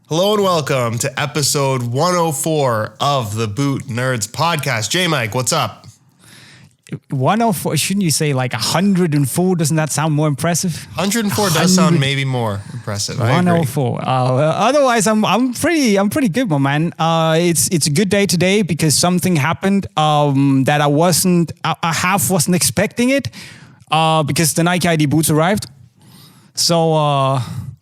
Hello and welcome to episode 104 of the Boot Nerds podcast. JayMike, what's up? 104, shouldn't you say like 104? Doesn't that sound more impressive? 104 does sound maybe more impressive. 104. Otherwise, I'm pretty good, my man. It's a good day today because something happened that I half wasn't expecting it because the Nike ID boots arrived.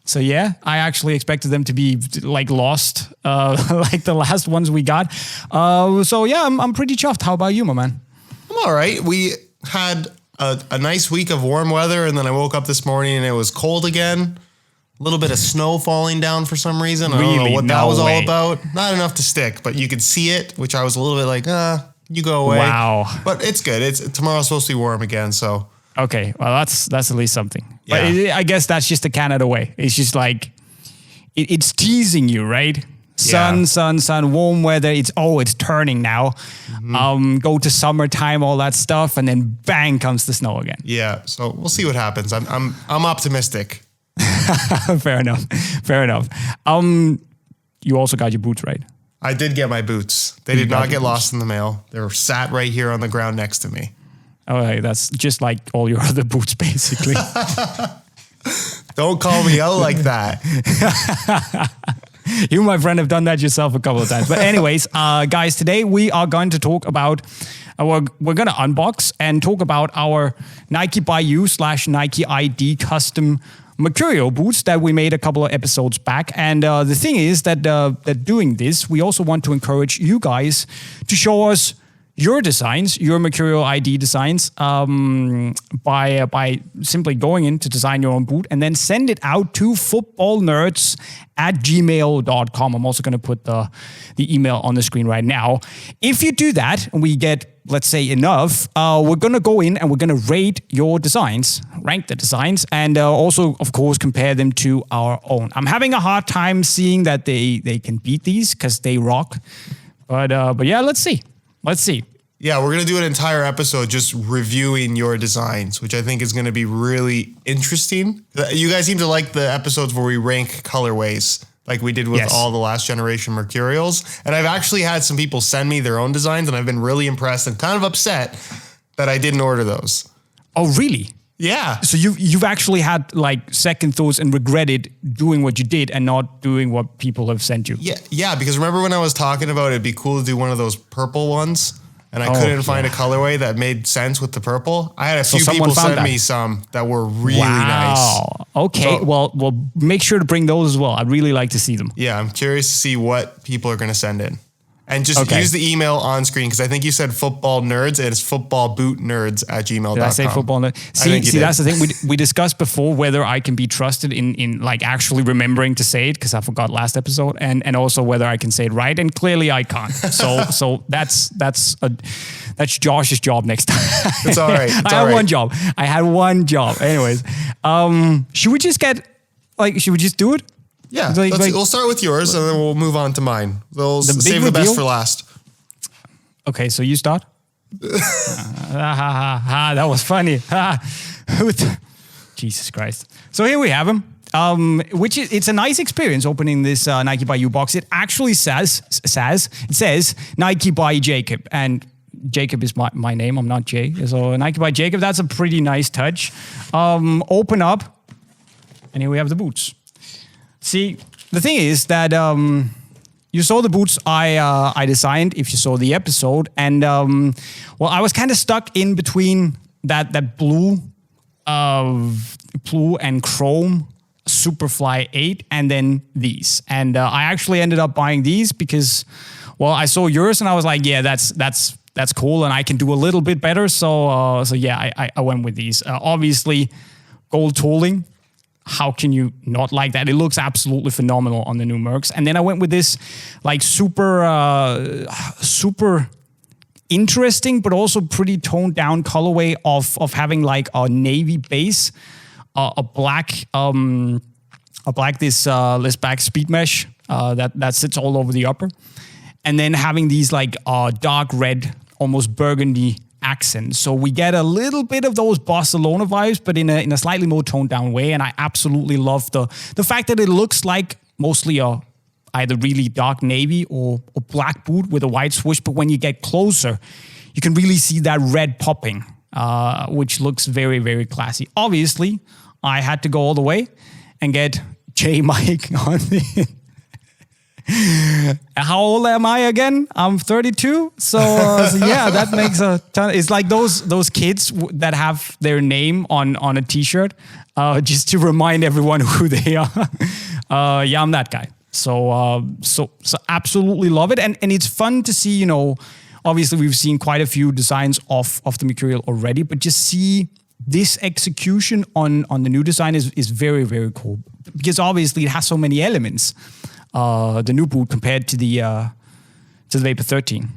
So yeah, I actually expected them to be like lost, like the last ones we got. So yeah, I'm pretty chuffed. How about you, my man? I'm all right. We had a nice week of warm weather, and then I woke up this morning and it was cold again. A little bit of snow falling down for some reason. I don't know what that was all about. Not enough to stick, but you could see it, which I was a little bit like, you go away. Wow. But it's good. Tomorrow's supposed to be warm again, so. Okay, well that's at least something. Yeah. But I guess that's just the Canada way. It's just like it's teasing you, right? Sun, warm weather. It's turning now. Mm-hmm. Go to summertime, all that stuff, and then bang comes the snow again. Yeah, so we'll see what happens. I'm optimistic. Fair enough. You also got your boots, right? I did get my boots. They did not get lost in the mail. They were sat right here on the ground next to me. Oh, hey, that's just like all your other boots, basically. Don't call me out like that. You, my friend, have done that yourself a couple of times. But anyways, guys, today we are going to talk about, we're going to unbox and talk about our Nike by You / Nike ID custom Mercurial boots that we made a couple of episodes back. And the thing is that doing this, we also want to encourage you guys to show us your designs, your Mercurial ID designs, by simply going in to design your own boot and then send it out to footballnerds@gmail.com. I'm also going to put the email on the screen right now. If you do that and we get, let's say, enough, we're going to go in and we're going to rate your designs, rank the designs, and also, of course, compare them to our own. I'm having a hard time seeing that they can beat these because they rock. But yeah, let's see. Yeah, we're going to do an entire episode just reviewing your designs, which I think is going to be really interesting. You guys seem to like the episodes where we rank colorways like we did with all the last generation Mercurials. And I've actually had some people send me their own designs, and I've been really impressed and kind of upset that I didn't order those. Oh, really? Yeah. So you've actually had like second thoughts and regretted doing what you did and not doing what people have sent you. Yeah, because remember when I was talking about it'd be cool to do one of those purple ones, and I couldn't find a colorway that made sense with the purple? I had a few people send me some that were really nice. Okay, so, well, make sure to bring those as well. I'd really like to see them. Yeah, I'm curious to see what people are going to send in. And just use the email on screen, because I think you said football nerds, and it's footballbootnerds@gmail.com. Did I say football nerds? See, that's the thing. We discussed before whether I can be trusted in like actually remembering to say it, because I forgot last episode, and also whether I can say it right, and clearly I can't. So that's Josh's job next time. It's all right. I had one job. Anyways, should we just do it? Yeah, we'll start with yours and then we'll move on to mine. We'll save the best for last. Okay, so you start. That was funny. Jesus Christ. So here we have them. It's a nice experience opening this Nike by You box. It actually says Nike by Jacob, and Jacob is my name. I'm not Jay. So Nike by Jacob. That's a pretty nice touch. Open up, and here we have the boots. See, the thing is that you saw the boots I designed, if you saw the episode, and I was kind of stuck in between that blue and chrome Superfly 8 and then these. And I actually ended up buying these because, I saw yours and I was like, yeah, that's cool and I can do a little bit better. So yeah, I went with these. Obviously, gold tooling. How can you not like that? It looks absolutely phenomenal on the new Mercs. And then I went with this like super interesting, but also pretty toned down colorway of having like a navy base, a black this back speed mesh that sits all over the upper, and then having these like dark red, almost burgundy accent. So we get a little bit of those Barcelona vibes, but in a slightly more toned down way. And I absolutely love the fact that it looks like mostly a either really dark navy or black boot with a white swoosh. But when you get closer, you can really see that red popping, which looks very, very classy. Obviously, I had to go all the way and get JayMike on the... How old am I again? I'm 32. So yeah, that makes a ton. It's like those kids that have their name on a t-shirt, just to remind everyone who they are. Yeah, I'm that guy. So absolutely love it. And it's fun to see, you know, obviously we've seen quite a few designs of the Mercurial already, but just see this execution on the new design is very, very cool, because obviously it has so many elements. The new boot compared to the Vapor 13.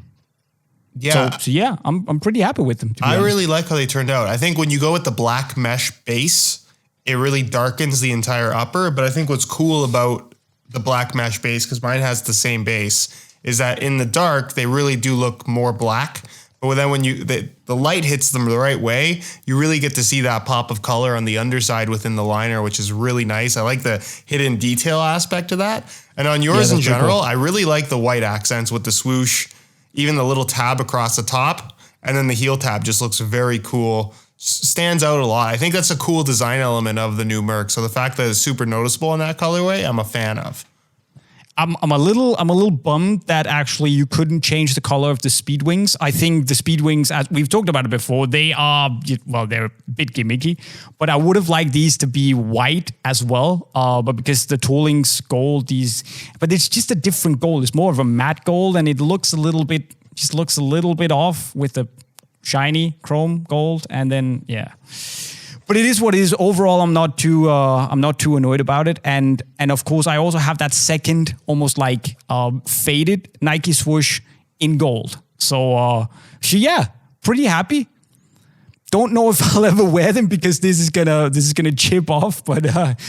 Yeah. So yeah, I'm pretty happy with them. I really like how they turned out. I think when you go with the black mesh base, it really darkens the entire upper. But I think what's cool about the black mesh base, because mine has the same base, is that in the dark, they really do look more black. But then when the light hits them the right way, you really get to see that pop of color on the underside within the liner, which is really nice. I like the hidden detail aspect of that. And on yours in general, cool. I really like the white accents with the swoosh, even the little tab across the top, and then the heel tab just looks very cool. Stands out a lot. I think that's a cool design element of the new Merc. So the fact that it's super noticeable in that colorway, I'm a fan of. I'm a little bummed that actually you couldn't change the color of the speed wings. I think the speed wings, as we've talked about it before, they're a bit gimmicky, but I would have liked these to be white as well. But because the tooling's gold, but it's just a different gold. It's more of a matte gold, and it looks a little bit off with the shiny chrome gold, and then yeah. But it is what it is. Overall, I'm not too annoyed about it. And of course, I also have that second, almost like faded Nike swoosh in gold. So yeah, pretty happy. Don't know if I'll ever wear them because this is gonna chip off. But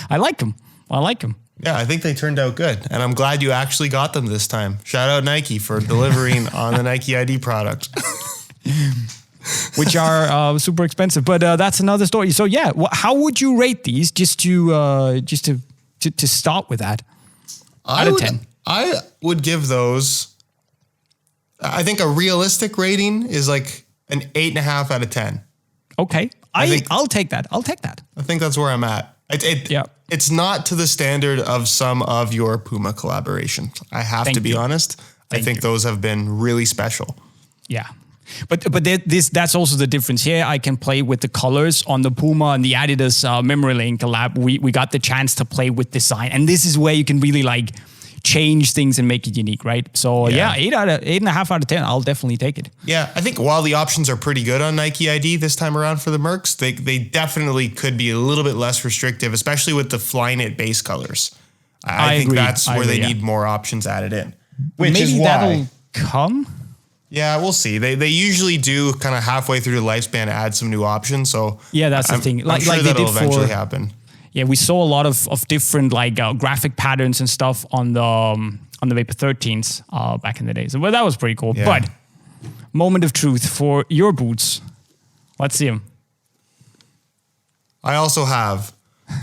I like them. Yeah, I think they turned out good, and I'm glad you actually got them this time. Shout out Nike for delivering on the Nike ID product. Which are super expensive, but that's another story. So yeah, how would you rate these? Just to start with that, out of 10, I would give those. I think a realistic rating is like an 8.5 out of 10. Okay, I'll take that. I think that's where I'm at. It's not to the standard of some of your Puma collaborations. I have to be honest. I think those have been really special. Yeah. But that's also the difference here. I can play with the colors on the Puma and the Adidas Memory Lane collab. We got the chance to play with design, and this is where you can really like change things and make it unique, right? So yeah 8.5 out of 10. I'll definitely take it. Yeah, I think while the options are pretty good on Nike ID this time around for the Mercs, they definitely could be a little bit less restrictive, especially with the Flyknit base colors. I think that's where they need more options added in. Which maybe is why that'll come. Yeah, we'll see. They usually do kind of halfway through the lifespan add some new options. So yeah, that's the thing. I'm sure that'll eventually happen. Yeah, we saw a lot of different like graphic patterns and stuff on the Vapor 13s back in the days. Well, that was pretty cool. Yeah. But moment of truth for your boots. Let's see them. I also have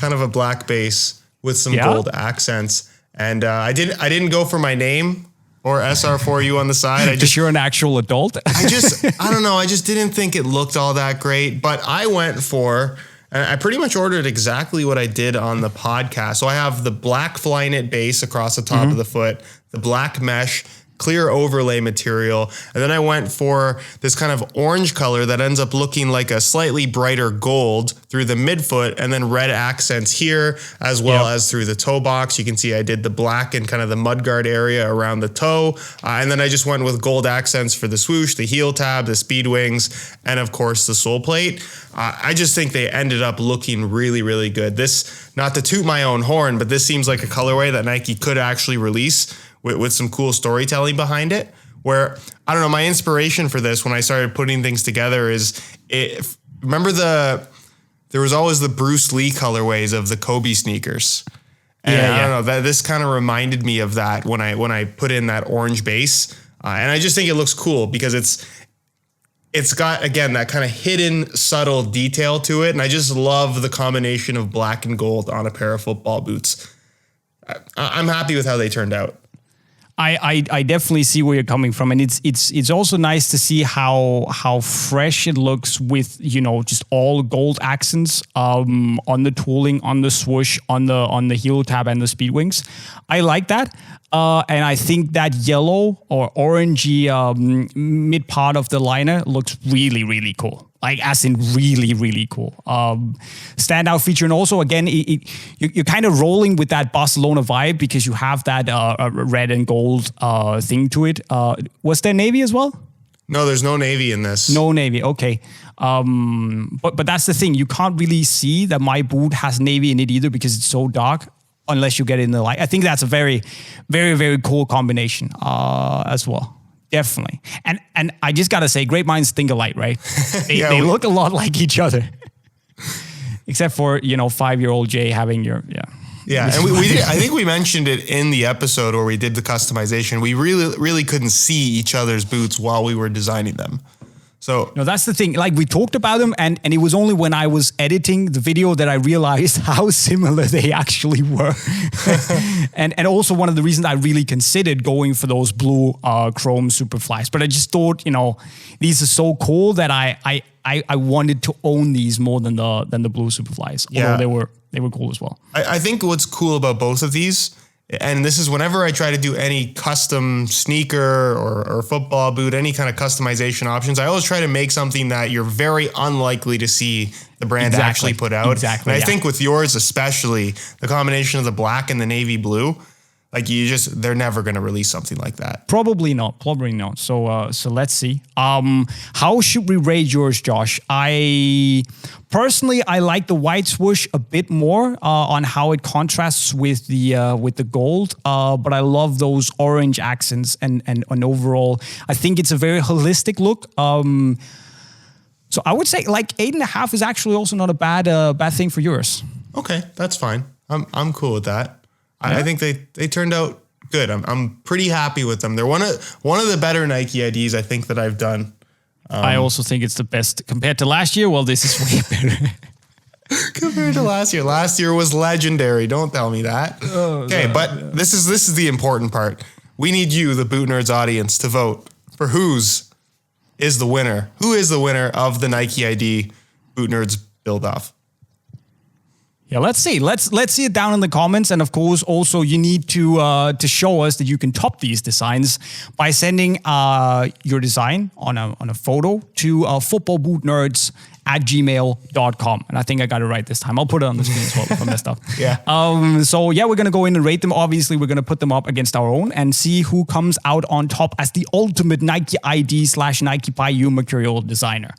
kind of a black base with some gold accents, and I didn't go for my name or SR4U on the side. Because you're an actual adult? I don't know. I just didn't think it looked all that great. But I went for, and I pretty much ordered exactly what I did on the podcast. So I have the black Flyknit base across the top of the foot, the black mesh, clear overlay material. And then I went for this kind of orange color that ends up looking like a slightly brighter gold through the midfoot, and then red accents here as well as through the toe box. You can see I did the black and kind of the mudguard area around the toe. And then I just went with gold accents for the swoosh, the heel tab, the speed wings, and of course the sole plate. I just think they ended up looking really, really good. This, not to toot my own horn, but this seems like a colorway that Nike could actually release with some cool storytelling behind it, where, I don't know, my inspiration for this when I started putting things together is, remember there was always the Bruce Lee colorways of the Kobe sneakers. And I don't know, this kind of reminded me of that when I put in that orange base. And I just think it looks cool because it's got, again, that kind of hidden, subtle detail to it. And I just love the combination of black and gold on a pair of football boots. I'm happy with how they turned out. I definitely see where you're coming from, and it's also nice to see how fresh it looks with just all gold accents on the tooling, on the swoosh, on the heel tab and the speed wings. I like that, and I think that yellow or orangey mid part of the liner looks really cool. Like, as in really cool. Standout feature. And also, again, you're kind of rolling with that Barcelona vibe because you have that red and gold thing to it. Was there navy as well? No, there's no navy in this. No navy, okay. But that's the thing. You can't really see that my boot has navy in it either because it's so dark unless you get it in the light. I think that's a very cool combination as well. Definitely. And I just got to say, great minds think alike, right? They look a lot like each other. Except for, 5-year-old Jay having your, Yeah, and we did, I think we mentioned it in the episode where we did the customization. We really couldn't see each other's boots while we were designing them. So no, that's the thing. Like, we talked about them, and it was only when I was editing the video that I realized how similar they actually were. and also one of the reasons I really considered going for those blue chrome Superflies. But I just thought, these are so cool that I wanted to own these more than the blue Superflies. Although they were cool as well. I think what's cool about both of these, and this is whenever I try to do any custom sneaker or football boot, any kind of customization options, I always try to make something that you're very unlikely to see the brand actually put out. Exactly. And I think with yours especially, the combination of the black and the navy blue, like they're never going to release something like that. Probably not. So let's see. How should we rate yours, Josh? Personally, I like the white swoosh a bit more on how it contrasts with the gold. But I love those orange accents and overall, I think it's a very holistic look. So I would say like 8.5 is actually also not a bad thing for yours. Okay, that's fine. I'm cool with that. I think they turned out good. I'm pretty happy with them. They're one of the better Nike IDs I think that I've done. I also think it's the best compared to last year. Well, this is way better. Compared to last year. Last year was legendary. Don't tell me that. But this is the important part. We need you, the Boot Nerds audience, to vote for who is the winner. Who is the winner of the Nike ID Boot Nerds build-off? Yeah, let's see. Let's see it down in the comments, and of course, also you need to show us that you can top these designs by sending your design on a photo to footballbootnerds@gmail.com. And I think I got it right this time. I'll put it on the screen as well if I messed up. Yeah. We're gonna go in and rate them. Obviously, we're gonna put them up against our own and see who comes out on top as the ultimate Nike ID / Nike by You Mercurial designer.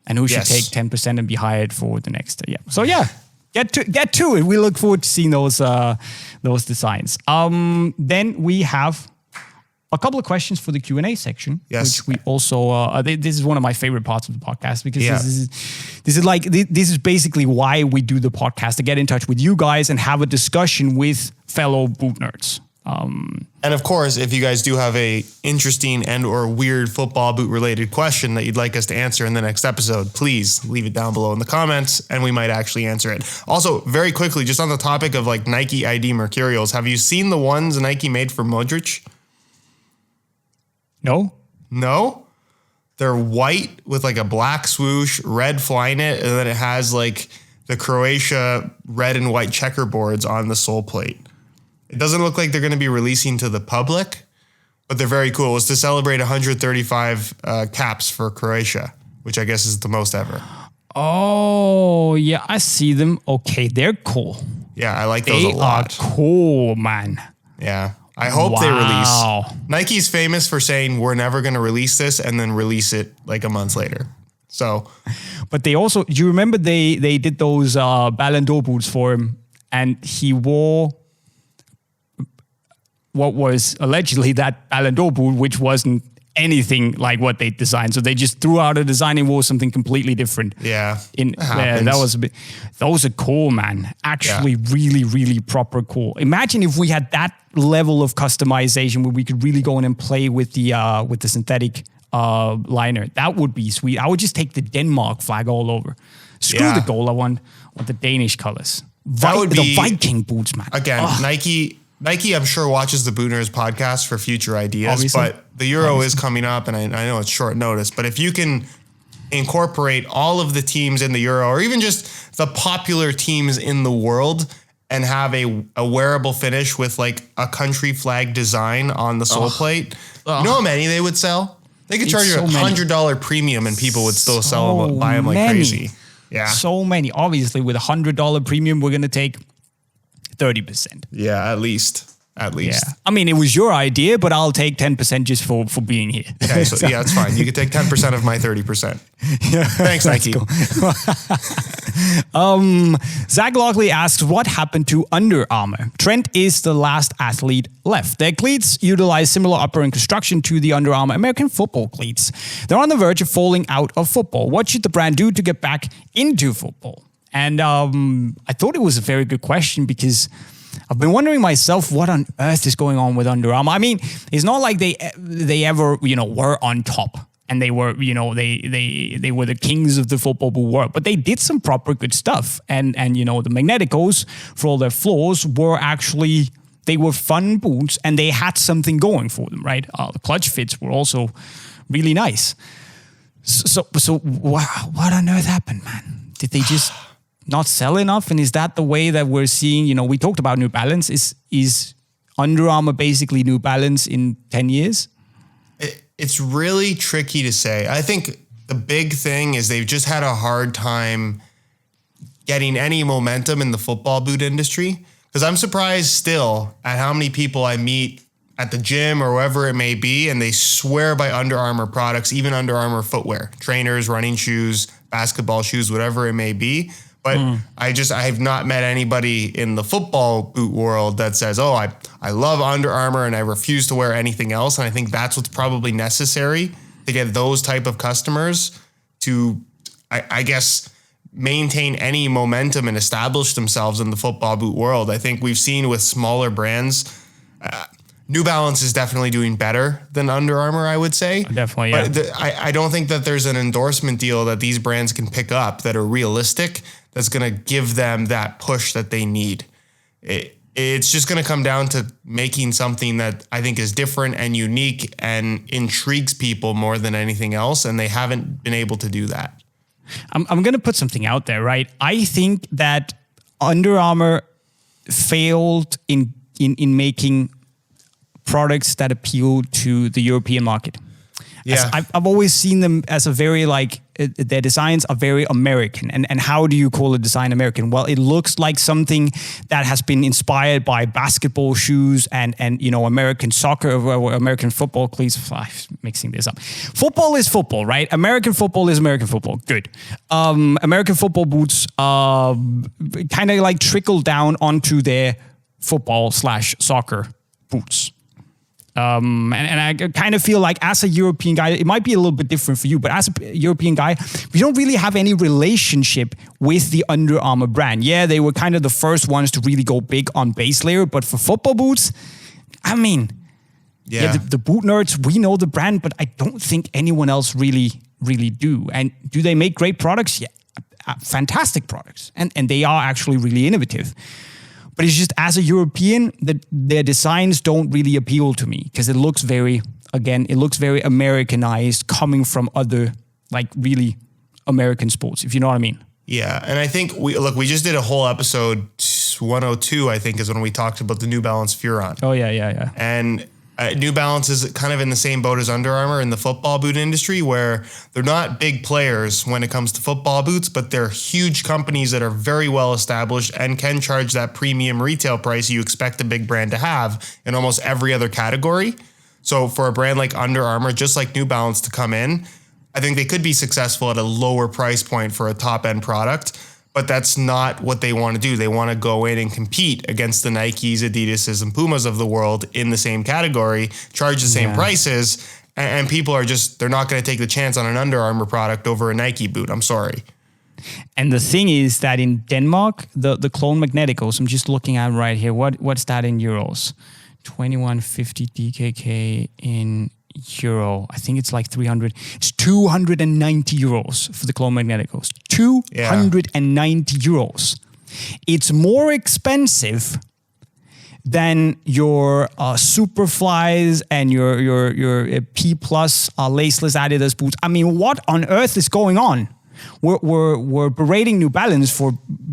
And who should take 10% and be hired for the next year. So get to it. We look forward to seeing those designs. Then we have a couple of questions for the Q&A section, which we also this is one of my favorite parts of the podcast because this is basically why we do the podcast, to get in touch with you guys and have a discussion with fellow boot nerds. And of course, if you guys do have a interesting and or weird football boot related question that you'd like us to answer in the next episode, please leave it down below in the comments and we might actually answer it. Also, very quickly, just on the topic of like Nike ID Mercurials, have you seen the ones Nike made for Modric? No? They're white with like a black swoosh, red Flyknit, and then it has like the Croatia red and white checkerboards on the sole plate. It doesn't look like they're going to be releasing to the public, but they're very cool. It was to celebrate 135 caps for Croatia, which I guess is the most ever. Oh, yeah, I see them. Okay, they're cool. Yeah, I like those a lot. They are cool, man. Yeah, I hope they release. Nike's famous for saying we're never going to release this and then release it like a month later. So, but they also, do you remember they did those Ballon d'Or boots for him, and he wore what was allegedly that Ballon d'Or boot, which wasn't anything like what they designed. So they just threw out a design and wore something completely different. Yeah. That was a bit, those are cool, man. Actually, really, really proper cool. Imagine if we had that level of customization where we could really go in and play with the synthetic liner. That would be sweet. I would just take the Denmark flag all over. Screw the gold. I want the Danish colors. That would be the Viking boots, man. Again, Nike Nike, I'm sure, watches the Bootnerds podcast for future ideas, Obviously. but the Euro is coming up, and I know it's short notice, but if you can incorporate all of the teams in the Euro, or even just the popular teams in the world, and have a wearable finish with like a country flag design on the sole plate, you know how many they would sell? They could charge you $100 premium and people would still sell them, buy them like crazy. Yeah. So many. Obviously, with $100 premium, we're going to take 30%. Yeah, at least. Yeah. I mean, it was your idea, but I'll take 10% just for being here. Okay, so yeah, it's fine. You could take 10% of my 30%. Yeah, thanks, Nike. Cool. Zach Lockley asks, what happened to Under Armour? Trent is the last athlete left. Their cleats utilize similar upper and construction to the Under Armour American football cleats. They're on the verge of falling out of football. What should the brand do to get back into football? And I thought it was a very good question because I've been wondering myself what on earth is going on with Under Armour. I mean, it's not like they ever, were on top and they were, they were the kings of the football boot world, but they did some proper good stuff. And the Magneticals, for all their flaws, were actually, they were fun boots and they had something going for them, right? The clutch fits were also really nice. So what on earth happened, man? Did they just not sell enough? And is that the way that we're seeing, we talked about New Balance. Is Under Armour basically New Balance in 10 years? It's really tricky to say. I think the big thing is they've just had a hard time getting any momentum in the football boot industry. Because I'm surprised still at how many people I meet at the gym or wherever it may be, and they swear by Under Armour products, even Under Armour footwear, trainers, running shoes, basketball shoes, whatever it may be. But I have not met anybody in the football boot world that says, oh, I love Under Armour and I refuse to wear anything else. And I think that's what's probably necessary to get those type of customers to, I guess, maintain any momentum and establish themselves in the football boot world. I think we've seen with smaller brands, New Balance is definitely doing better than Under Armour, I would say. Definitely, yeah. But I don't think that there's an endorsement deal that these brands can pick up that are realistic, that's going to give them that push that they need. It's just going to come down to making something that I think is different and unique and intrigues people more than anything else, and they haven't been able to do that. I'm going to put something out there, right? I think that Under Armour failed in making products that appeal to the European market. Yeah. I've always seen them as a very their designs are very American. And how do you call a design American? Well, it looks like something that has been inspired by basketball shoes and American soccer or American football cleats. I'm mixing this up. Football is football, right? American football is American football. Good. American football boots kind of trickle down onto their football/soccer boots. And I kind of feel like as a European guy, it might be a little bit different for you, but as a European guy, we don't really have any relationship with the Under Armour brand. Yeah, they were kind of the first ones to really go big on base layer, but for football boots, I mean, the boot nerds, we know the brand, but I don't think anyone else really do. And do they make great products? Yeah, fantastic products. And they are actually really innovative. But it's just as a European that their designs don't really appeal to me because it looks very Americanized coming from other really American sports, if you know what I mean. Yeah, and I think we just did a whole episode 102, I think, is when we talked about the New Balance Furon. Oh yeah. And New Balance is kind of in the same boat as Under Armour in the football boot industry, where they're not big players when it comes to football boots, but they're huge companies that are very well established and can charge that premium retail price you expect a big brand to have in almost every other category. So for a brand like Under Armour, just like New Balance, to come in, I think they could be successful at a lower price point for a top-end product. But that's not what they want to do. They want to go in and compete against the Nikes, Adidases, and Pumas of the world in the same category, charge the same prices, and people are they're not going to take the chance on an Under Armour product over a Nike boot. I'm sorry. And the thing is that in Denmark, the clone Magneticals, I'm just looking at right here, what's that in euros? 2150 DKK in euro. I think it's 300. It's 290 euros for the clone Magneticals. 290 euros. It's more expensive than your Superflies and your P plus laceless Adidas boots. I mean, what on earth is going on? We're berating New Balance for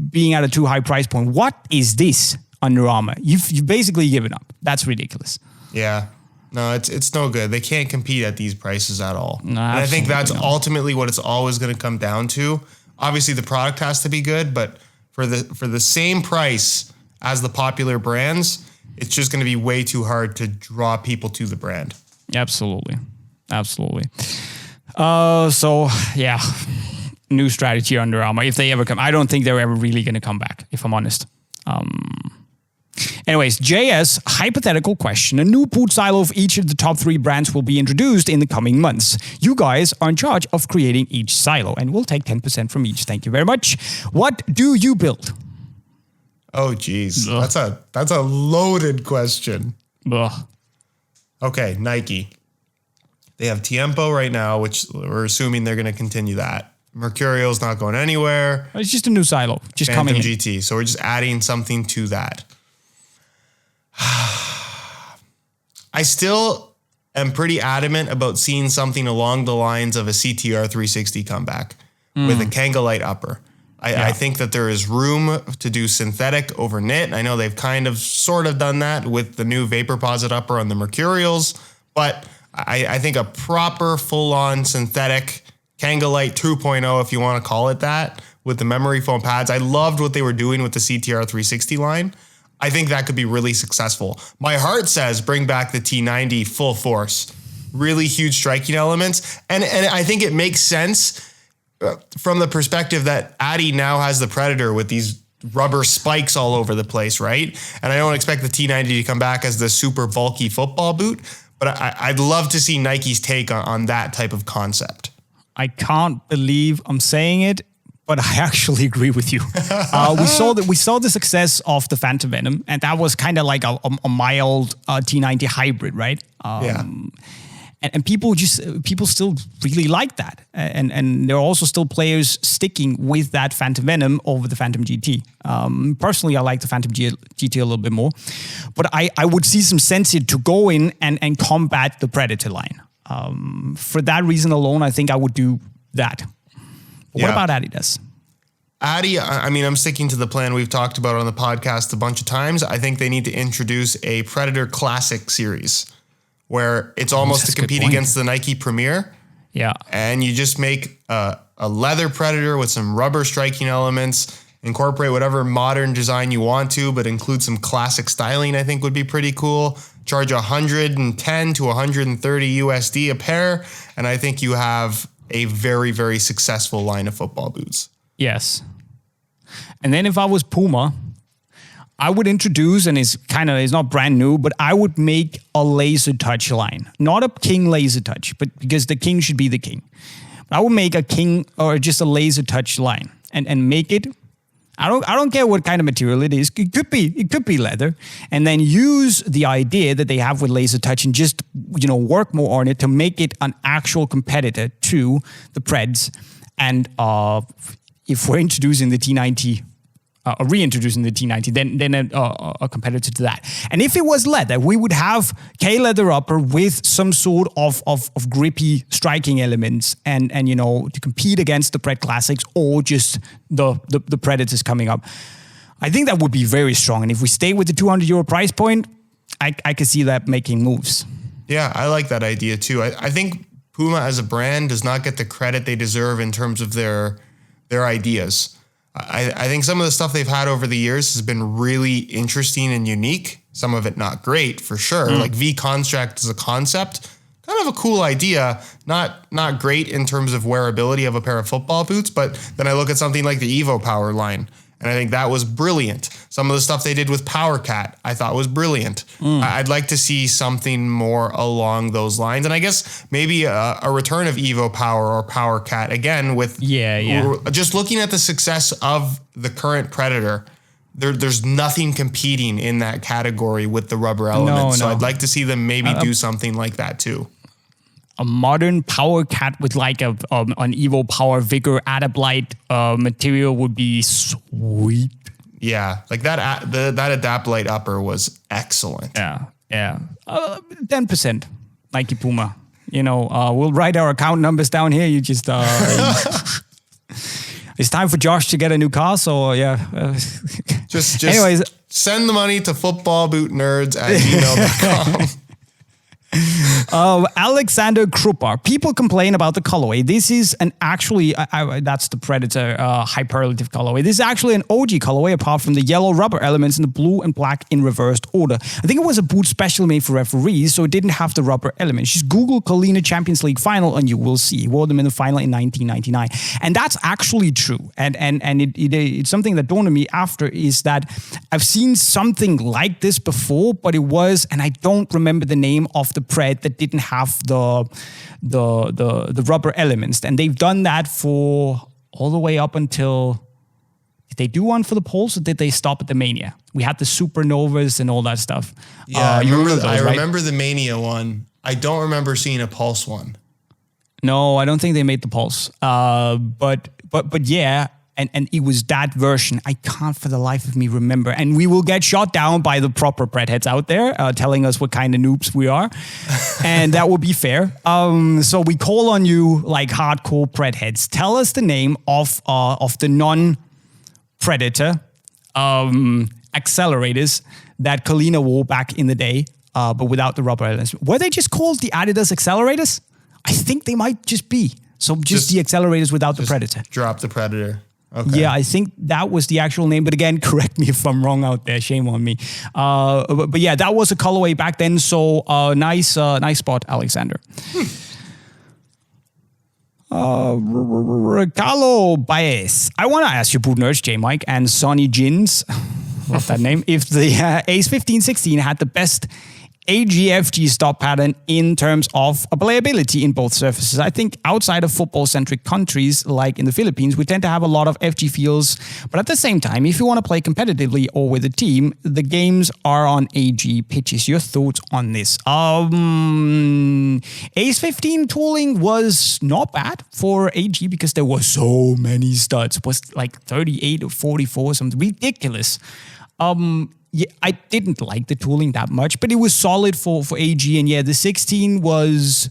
being at a too high price point. What is this, Under Armour? You've basically given up. That's ridiculous. Yeah. No, it's no good. They can't compete at these prices at all. No, and I think that's not. ultimately what it's always going to come down to. Obviously, the product has to be good, but for the same price as the popular brands, it's just going to be way too hard to draw people to the brand. Absolutely. So, yeah, new strategy Under Armour. If they ever come, I don't think they're ever really going to come back, if I'm honest. Anyways, JS, hypothetical question. A new boot style of each of the top 3 brands will be introduced in the coming months. You guys are in charge of creating each silo, and we'll take 10% from each. Thank you very much. What do you build? Oh, geez. That's a loaded question. Ugh. Okay, Nike. They have Tiempo right now, which we're assuming they're going to continue that. Mercurial's not going anywhere. It's just a new silo, just Phantom coming in. GT. So we're just adding something to that. I still am pretty adamant about seeing something along the lines of a CTR 360 comeback with a Kangalite upper. I think that there is room to do synthetic over knit. I know they've kind of sort of done that with the new Vaporposit upper on the Mercurials, but I think a proper full-on synthetic Kangalite 2.0, if you want to call it that, with the memory foam pads. I loved what they were doing with the CTR 360 line. I think that could be really successful. My heart says bring back the T90 full force. Really huge striking elements. And I think it makes sense from the perspective that Adi now has the Predator with these rubber spikes all over the place, right? And I don't expect the T90 to come back as the super bulky football boot, but I'd love to see Nike's take on that type of concept. I can't believe I'm saying it, but I actually agree with you. We saw the success of the Phantom Venom, and that was kind of like a mild T90 hybrid, right? And people still really like that, and there are also still players sticking with that Phantom Venom over the Phantom GT. Personally, I like the Phantom GT a little bit more, but I would see some sense in to go in and combat the Predator line. For that reason alone, I think I would do that. What about Adidas? Adi, I mean, I'm sticking to the plan we've talked about on the podcast a bunch of times. I think they need to introduce a Predator Classic series where it's almost to compete against the Nike Premier. Yeah. And you just make a leather Predator with some rubber striking elements, incorporate whatever modern design you want to, but include some classic styling, I think would be pretty cool. Charge 110 to 130 USD a pair. And I think you have a very, very successful line of football boots. Yes. And then if I was Puma, I would introduce, and it's not brand new, but I would make a laser touch line. Not a King laser touch, but because the King should be the King. But I would make a King or just a laser touch line and make it. I don't care what kind of material it is. It could be leather, and then use the idea that they have with laser touch and just work more on it to make it an actual competitor to the Preds. And if we're introducing the T90, reintroducing the T90, then a competitor to that. And if it was leather, we would have K leather upper with some sort of grippy striking elements, and to compete against the Pred Classics or just the Predators coming up. I think that would be very strong. And if we stay with the €200 price point, I could see that making moves. Yeah, I like that idea too. I think Puma as a brand does not get the credit they deserve in terms of their ideas. I think some of the stuff they've had over the years has been really interesting and unique. Some of it not great, for sure. Like V-Construct as a concept, kind of a cool idea. Not great in terms of wearability of a pair of football boots, but then I look at something like the Evo Power line, and I think that was brilliant. Some of the stuff they did with Power Cat, I thought was brilliant. I'd like to see something more along those lines. And I guess maybe a return of Evo Power or Power Cat again with just looking at the success of the current Predator. There's nothing competing in that category with the rubber elements. So I'd like to see them maybe do something like that too. A modern Power Cat with like an Evo Power Vigor Adablite material would be sweet. Yeah, like that Adapt Light upper was excellent. Yeah. 10% Nike Puma. We'll write our account numbers down here. You just it's time for Josh to get a new car. So yeah. Just anyways, send the money to footballbootnerds@gmail.com. Alexander Krupar. People complain about the colorway. This is that's the Predator hyperlative colorway. This is actually an OG colorway apart from the yellow rubber elements and the blue and black in reversed order. I think it was a boot specially made for referees, so it didn't have the rubber elements. Just Google Kalina Champions League final and you will see. He wore them in the final in 1999. And that's actually true. And it's something that dawned on me after is that I've seen something like this before, but it was, and I don't remember the name of the Pred that didn't have the rubber elements, and they've done that for all the way up until. Did they do one for the Pulse, or did they stop at the Mania? We had the Supernovas and all that stuff. Yeah, I remember the Mania one. I don't remember seeing a Pulse one. No, I don't think they made the Pulse. But yeah. And it was that version. I can't for the life of me remember. And we will get shot down by the proper Pred heads out there telling us what kind of noobs we are. And that will be fair. So we call on you like hardcore Pred heads. Tell us the name of the non-Predator accelerators that Kalina wore back in the day, but without the rubber elements. Were they just called the Adidas accelerators? I think they might just be. So just the accelerators without the Predator. Drop the Predator. Okay. Yeah, I think that was the actual name. But again, correct me if I'm wrong out there. Shame on me. But yeah, that was a colorway back then. So nice spot, Alexander. Carlo Baez. I want to ask you, Boot Nerds, JayMike, and Sonny Jins, love that name, if the Ace 1516 had the best AGFG stop pattern in terms of playability in both surfaces. I think outside of football-centric countries, like in the Philippines, we tend to have a lot of FG feels. But at the same time, if you want to play competitively or with a team, the games are on AG pitches. Your thoughts on this? Ace 15 tooling was not bad for AG because there were so many studs. It was like 38 or 44, something ridiculous. Yeah, I didn't like the tooling that much, but it was solid for AG. And yeah, the 16 was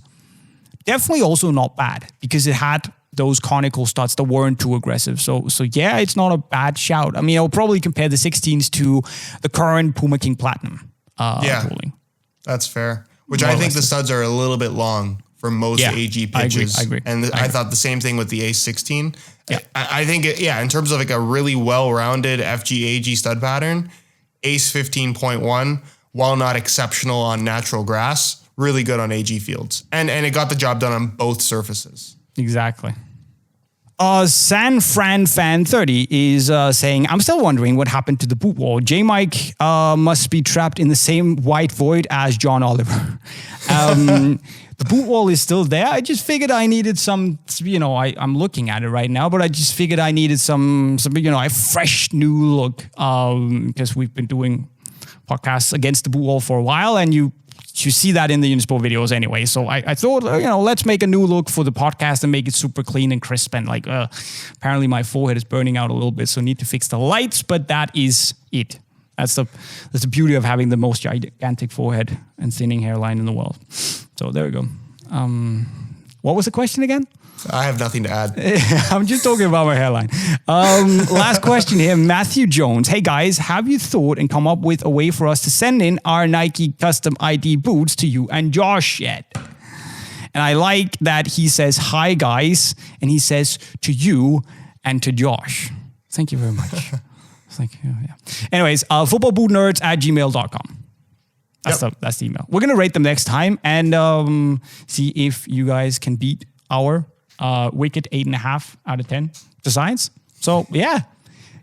definitely also not bad because it had those conical studs that weren't too aggressive. So yeah, it's not a bad shout. I mean, I'll probably compare the 16s to the current Puma King Platinum tooling. That's fair. Which I think the studs are a little bit long for most AG pitches. I agree. And I thought the same thing with the Ace 16. Yeah. I think, in terms of like a really well-rounded FG AG stud pattern, Ace 15.1, while not exceptional on natural grass, really good on AG fields. And it got the job done on both surfaces. Exactly. San Fran Fan 30 is saying, I'm still wondering what happened to the boot wall. JayMike must be trapped in the same white void as John Oliver. The boot wall is still there. I just figured I needed some, I'm looking at it right now, but I just figured I needed some a fresh new look because we've been doing podcasts against the boot wall for a while, and you see that in the Unisport videos anyway. So I thought, let's make a new look for the podcast and make it super clean and crisp. And apparently my forehead is burning out a little bit, so need to fix the lights, but that is it. That's the beauty of having the most gigantic forehead and thinning hairline in the world. So there we go. What was the question again? I have nothing to add. I'm just talking about my hairline. Last question here, Matthew Jones. Hey guys, have you thought and come up with a way for us to send in our Nike custom ID boots to you and Josh yet? And I like that he says, hi guys, and he says to you and to Josh. Thank you very much. Thank you. Yeah. Anyways, footballbootnerds@gmail.com. That's the email. We're going to rate them next time and see if you guys can beat our wicked 8.5 out of 10 designs. So yeah,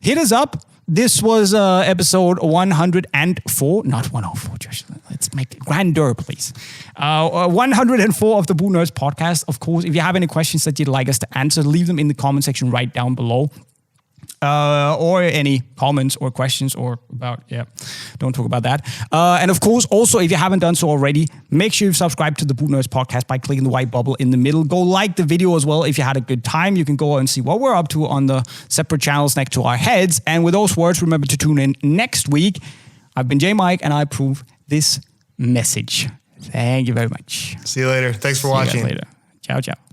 hit us up. This was episode 104, not 104, Josh. Let's make it grander, please. 104 of the Boot Nerds podcast. Of course, if you have any questions that you'd like us to answer, leave them in the comment section right down below. or any comments or questions or about, don't talk about that. And of course, also, if you haven't done so already, make sure you subscribe to the Boot Nerds podcast by clicking the white bubble in the middle. Go like the video as well. If you had a good time, you can go and see what we're up to on the separate channels next to our heads. And with those words, remember to tune in next week. I've been JayMike, and I approve this message. Thank you very much. See you later. Thanks for watching. See you guys later. Ciao, ciao.